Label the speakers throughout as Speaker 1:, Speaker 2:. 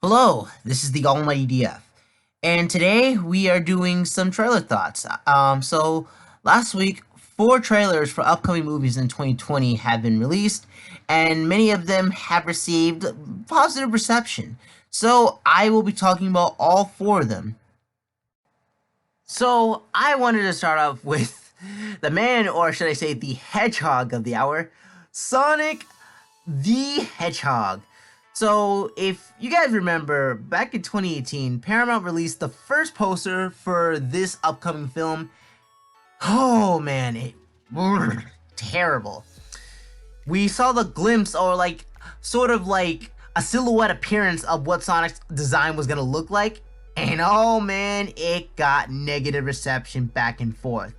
Speaker 1: Hello, this is the AlmightyDF, and today we are doing some trailer thoughts. So last week, 4 trailers for upcoming movies in 2020 have been released, and many of them have received positive reception. So I will be talking about all 4 of them. So I wanted to start off with the man, or should I say the hedgehog of the hour, Sonic the Hedgehog. So, if you guys remember, back in 2018, Paramount released the first poster for this upcoming film. Oh man, terrible. We saw the glimpse, or sort of like a silhouette appearance of what Sonic's design was gonna look like, and oh man, it got negative reception back and forth.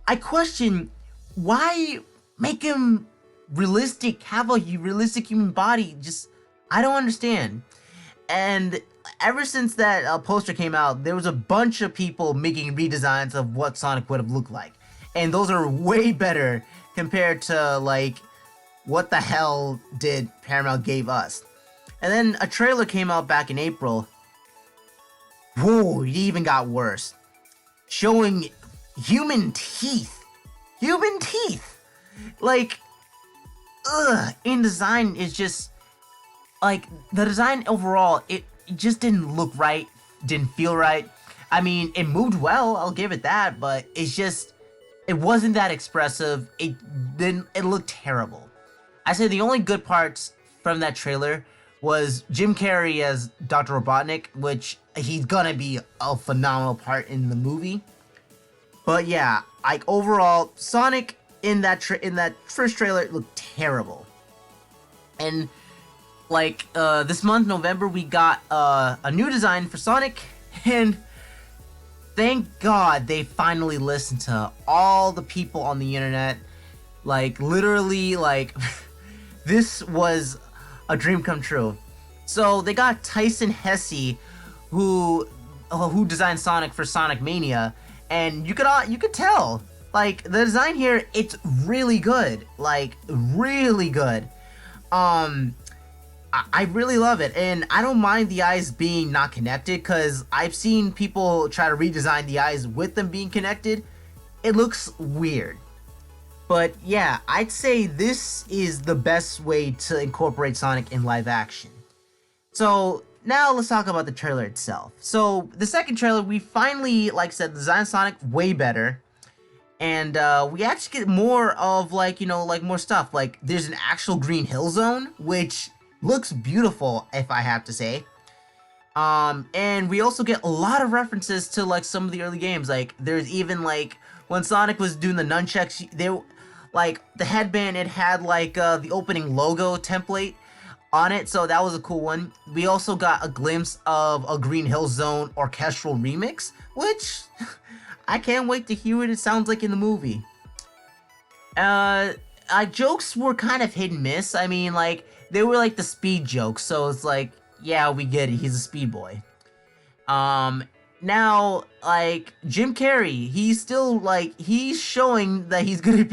Speaker 1: I question, why make him realistic, have a realistic human body? I don't understand. And ever since that poster came out, there was a bunch of people making redesigns of what Sonic would have looked like. And those are way better compared to, what the hell did Paramount gave us. And then a trailer came out back in April. Whoa, it even got worse. Showing human teeth. Human teeth! In design is just... the design overall, it just didn't look right, didn't feel right. I mean, it moved well, I'll give it that, but it wasn't that expressive. It looked terrible. I say the only good parts from that trailer was Jim Carrey as Dr. Robotnik, which he's gonna be a phenomenal part in the movie. But yeah, overall, Sonic in that first trailer looked terrible. And this month, November, we got a new design for Sonic, and thank God they finally listened to all the people on the internet. Literally, this was a dream come true. So they got Tyson Hesse, who designed Sonic for Sonic Mania, and you could tell, the design here, it's really good, really good. I really love it, and I don't mind the eyes being not connected, because I've seen people try to redesign the eyes with them being connected. It looks weird. But yeah, I'd say this is the best way to incorporate Sonic in live action. So now let's talk about the trailer itself. So the second trailer, we finally, like I said, designed Sonic way better. And we actually get more of more stuff. There's an actual Green Hill Zone, which looks beautiful, if I have to say. And we also get a lot of references to some of the early games. There's even when Sonic was doing the nunchucks, the headband, it had the opening logo template on it, so that was a cool one. We also got a glimpse of a Green Hill Zone orchestral remix, which I can't wait to hear what it sounds like in the movie. Jokes were kind of hit and miss. I mean, they were the speed jokes, so it's yeah, we get it, he's a speed boy. Now, Jim Carrey, he's still, he's showing that he's gonna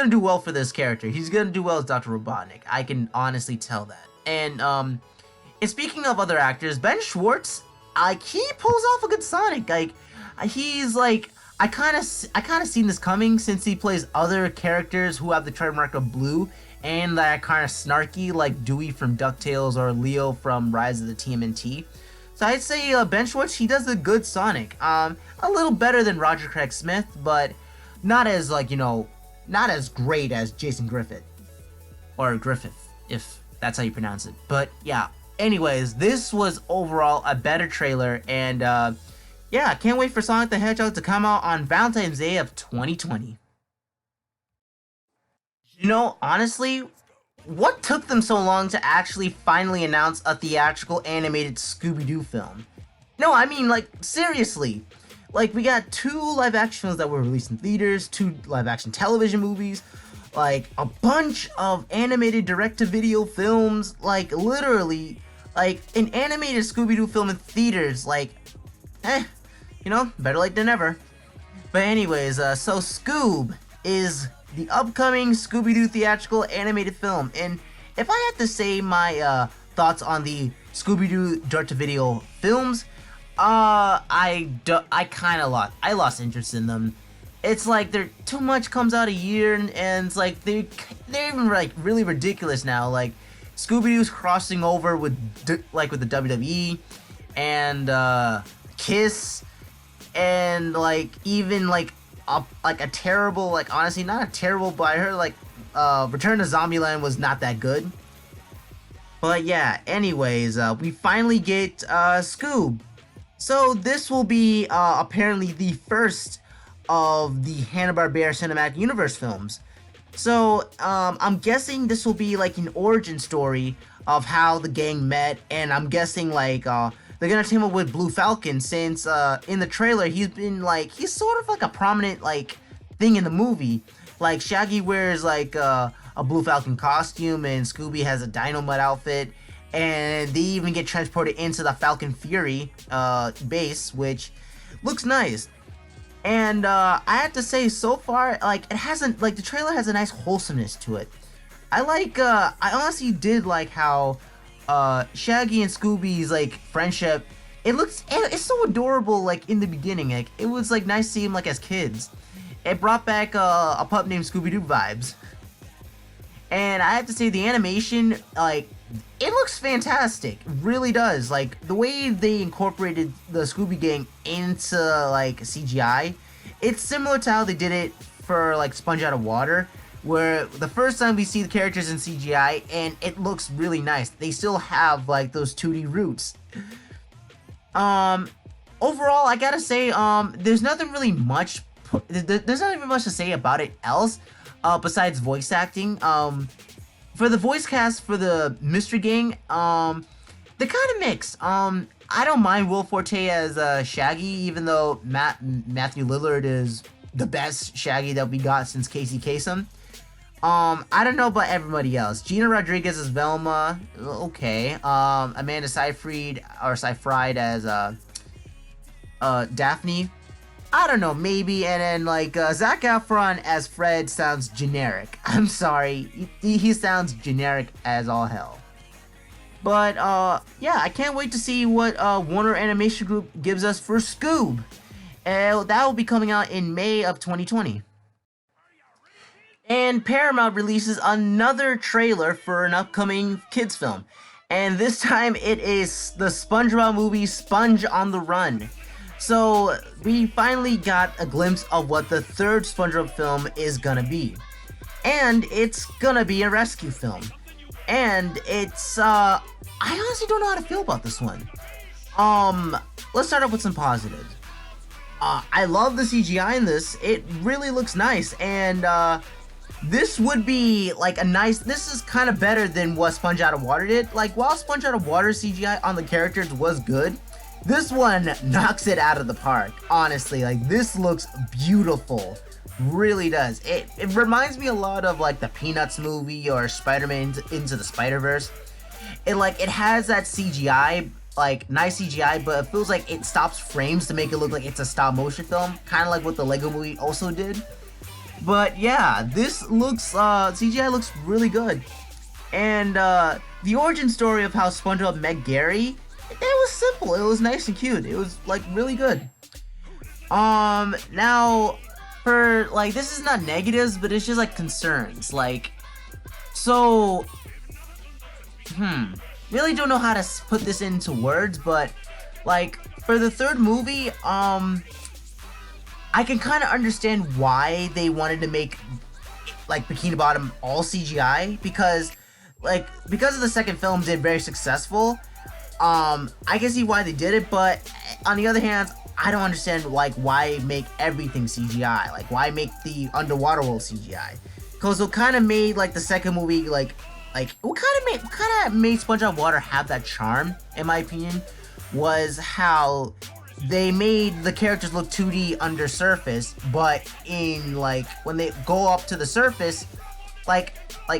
Speaker 1: do well for this character. He's gonna do well as Dr. Robotnik. I can honestly tell that. And speaking of other actors, Ben Schwartz, he pulls off a good Sonic. He's I kind of seen this coming, since he plays other characters who have the trademark of blue and that are kind of snarky, like Dewey from DuckTales or Leo from Rise of the TMNT. So I'd say Ben Schwartz, he does a good Sonic. A little better than Roger Craig Smith, but not as not as great as Jason Griffith, or Griffith, if that's how you pronounce it. But yeah. Anyways, this was overall a better trailer, and yeah, I can't wait for Sonic the Hedgehog to come out on Valentine's Day of 2020. Honestly, what took them so long to actually finally announce a theatrical animated Scooby-Doo film? No, I mean, seriously. We got 2 live-action films that were released in theaters, 2 live-action television movies, a bunch of animated direct-to-video films, literally, an animated Scooby-Doo film in theaters, better late than never. But anyways, so Scoob is the upcoming Scooby-Doo theatrical animated film, and if I had to say my thoughts on the Scooby-Doo direct-to-video films. I kind of lost interest in them. It's like too much comes out a year, and it's like they're even like really ridiculous now. Like Scooby-Doo's crossing over with the WWE and Kiss, and like even like a terrible, like honestly not a terrible, but I heard like Return to Zombieland was not that good. But yeah, anyways, we finally get Scoob. So this will be apparently the first of the Hanna-Barbera Cinematic Universe films. So I'm guessing this will be like an origin story of how the gang met, and I'm guessing like they're gonna team up with Blue Falcon, since in the trailer he's sort of like a prominent like thing in the movie. Like Shaggy wears like a Blue Falcon costume, and Scooby has a Dynamite outfit, and they even get transported into the Falcon Fury base, which looks nice. And I have to say, so far, like the trailer has a nice wholesomeness to it. I honestly did like how Shaggy and Scooby's like friendship. It's so adorable. Like in the beginning, like it was like nice to see them like as kids. It brought back a pup named Scooby-Doo vibes. And I have to say, the animation, like, it looks fantastic. It really does. Like, the way they incorporated the Scooby Gang into, like, CGI, it's similar to how they did it for, like, Sponge Out of Water, where the first time we see the characters in CGI, and it looks really nice. They still have, like, those 2D roots. Overall, I gotta say, there's nothing really much... There's not even much to say about it else, besides voice acting. For the voice cast for the Mystery Gang, they're kind of mixed. I don't mind Will Forte as Shaggy, even though Matthew Lillard is the best Shaggy that we got since Casey Kasem. I don't know about everybody else. Gina Rodriguez as Velma, okay. Amanda Seyfried as Daphne, I don't know, maybe. And then like Zac Efron as Fred sounds generic. I'm sorry, he sounds generic as all hell. But yeah, I can't wait to see what Warner Animation Group gives us for Scoob. That will be coming out in May of 2020. And Paramount releases another trailer for an upcoming kids film. And this time it is the SpongeBob movie, Sponge on the Run. So we finally got a glimpse of what the third SpongeBob film is gonna be. And it's gonna be a rescue film. And it's, I honestly don't know how to feel about this one. Let's start off with some positives. I love the CGI in this. It really looks nice, and this would be like this is kind of better than what Sponge Out of Water did. Like, while Sponge Out of Water CGI on the characters was good, this one knocks it out of the park, honestly. Like, this looks beautiful, really does. It reminds me a lot of like the Peanuts movie or Spider-Man Into the Spider-Verse. It has that CGI, like nice CGI, but it feels like it stops frames to make it look like it's a stop motion film, kind of like what the Lego movie also did. But yeah, this looks, CGI looks really good. And the origin story of how SpongeBob met Gary, it was simple. It was nice and cute. It was like really good. Now for like, this is not negatives, but it's just like concerns. Like, so, really don't know how to put this into words, but like for the third movie, I can kind of understand why they wanted to make like Bikini Bottom all CGI, because of the second film did very successful. I can see why they did it, but on the other hand, I don't understand like why make everything CGI. Like, why make the underwater world CGI? Because it kind of made like the second movie like what kind of made SpongeBob Water have that charm, in my opinion, was how they made the characters look 2D under surface, but in like when they go up to the surface, like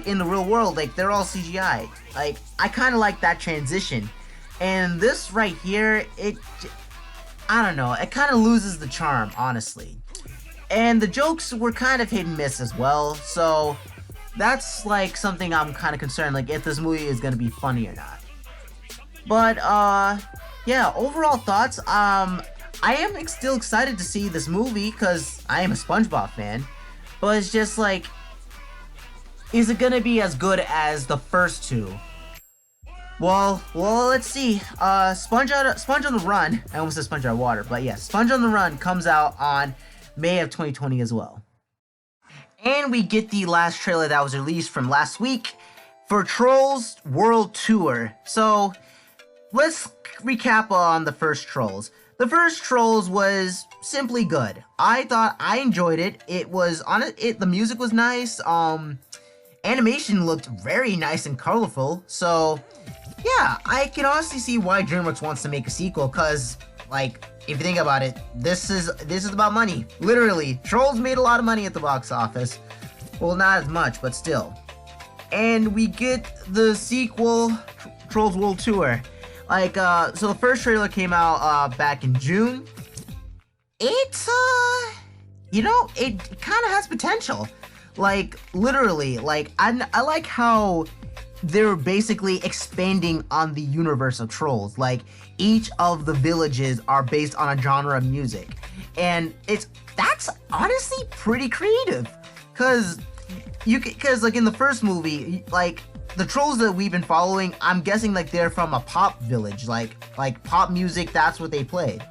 Speaker 1: in the real world, like they're all CGI. Like, I kind of like that transition. And this right here, I don't know, it kind of loses the charm, honestly. And the jokes were kind of hit and miss as well, so that's like something I'm kind of concerned, like if this movie is gonna be funny or not. But yeah, overall thoughts. I am still excited to see this movie because I am a SpongeBob fan. But it's just like, is it gonna be as good as the first two? Well, let's see. Sponge on the Run. I almost said Sponge Out of Water, but yeah, Sponge on the Run comes out on May of 2020 as well. And we get the last trailer that was released from last week for Trolls World Tour. So let's recap on the first Trolls. The first Trolls was simply good. I enjoyed it. It was on it. The music was nice. Animation looked very nice and colorful. So yeah, I can honestly see why DreamWorks wants to make a sequel. Cause like, if you think about it, this is about money. Literally, Trolls made a lot of money at the box office. Well, not as much, but still. And we get the sequel, Trolls World Tour. Like, so the first trailer came out back in June. It's you know, it kind of has potential. Like, literally, like I like how they're basically expanding on the universe of Trolls. Like, each of the villages are based on a genre of music, and that's honestly pretty creative. Cause like in the first movie, like the Trolls that we've been following, I'm guessing like they're from a pop village, like pop music. That's what they played.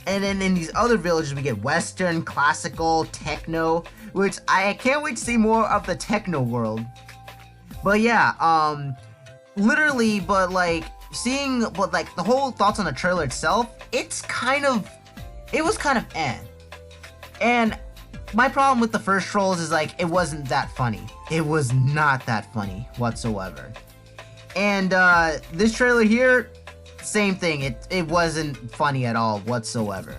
Speaker 1: And then in these other villages, we get Western, classical, techno, which I can't wait to see more of the techno world. But yeah, literally, but like the whole thoughts on the trailer itself, it was kind of eh. And my problem with the first Trolls is like, it wasn't that funny. It was not that funny whatsoever. And this trailer here, same thing. It wasn't funny at all whatsoever.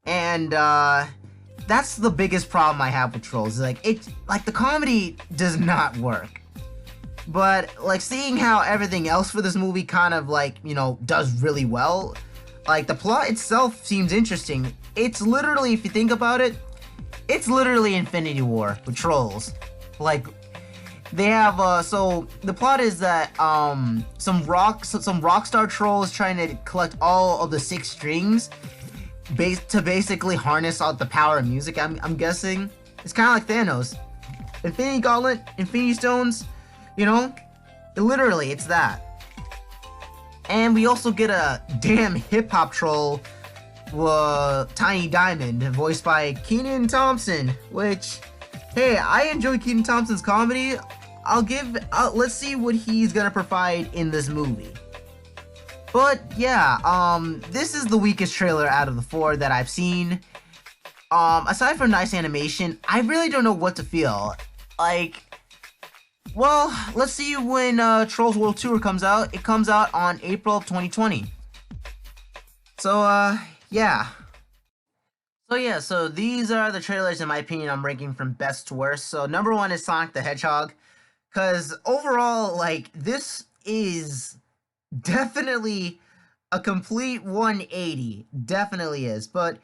Speaker 1: And that's the biggest problem I have with Trolls. Is like the comedy does not work. But like seeing how everything else for this movie kind of like, you know, does really well. Like the plot itself seems interesting. It's literally, if you think about it, it's literally Infinity War with Trolls. Like, they have so the plot is that some rock star trolls trying to collect all of the 6 strings to basically harness all the power of music. I'm guessing it's kind of like Thanos. Infinity Gauntlet, Infinity Stones, you know, literally it's that. And we also get a damn hip hop troll, Tiny Diamond, voiced by Kenan Thompson, which, hey, I enjoy Kenan Thompson's comedy. Let's see what he's gonna provide in this movie. But yeah, this is the weakest trailer out of the 4 that I've seen. Aside from nice animation, I really don't know what to feel. Like, well, let's see when Trolls World Tour comes out. It comes out on April of 2020. So, yeah. So these are the trailers, in my opinion, I'm ranking from best to worst. So number 1 is Sonic the Hedgehog. Because overall, like, this is definitely a complete 180. Definitely is. But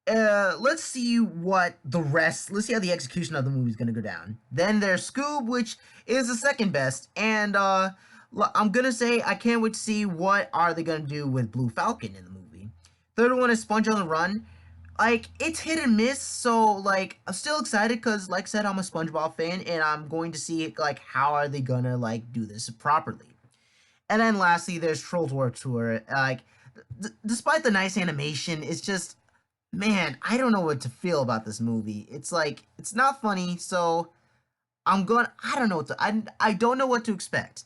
Speaker 1: let's see how the execution of the movie is going to go down. Then there's Scoob, which is the second best. And I'm going to say I can't wait to see what are they going to do with Blue Falcon in the movie. Third one is Sponge on the Run. Like, it's hit and miss, so, like, I'm still excited because, like I said, I'm a SpongeBob fan, and I'm going to see, like, how are they gonna, like, do this properly. And then lastly, there's Trolls World Tour. Like, despite the nice animation, it's just, man, I don't know what to feel about this movie. It's like, it's not funny, so I don't know I don't know what to expect.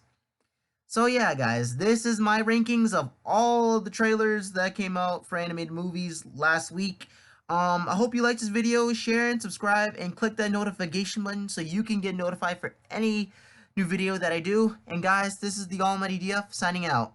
Speaker 1: So yeah, guys, this is my rankings of all of the trailers that came out for animated movies last week. I hope you liked this video. Share and subscribe and click that notification button so you can get notified for any new video that I do. And guys, this is the AlmightyDF signing out.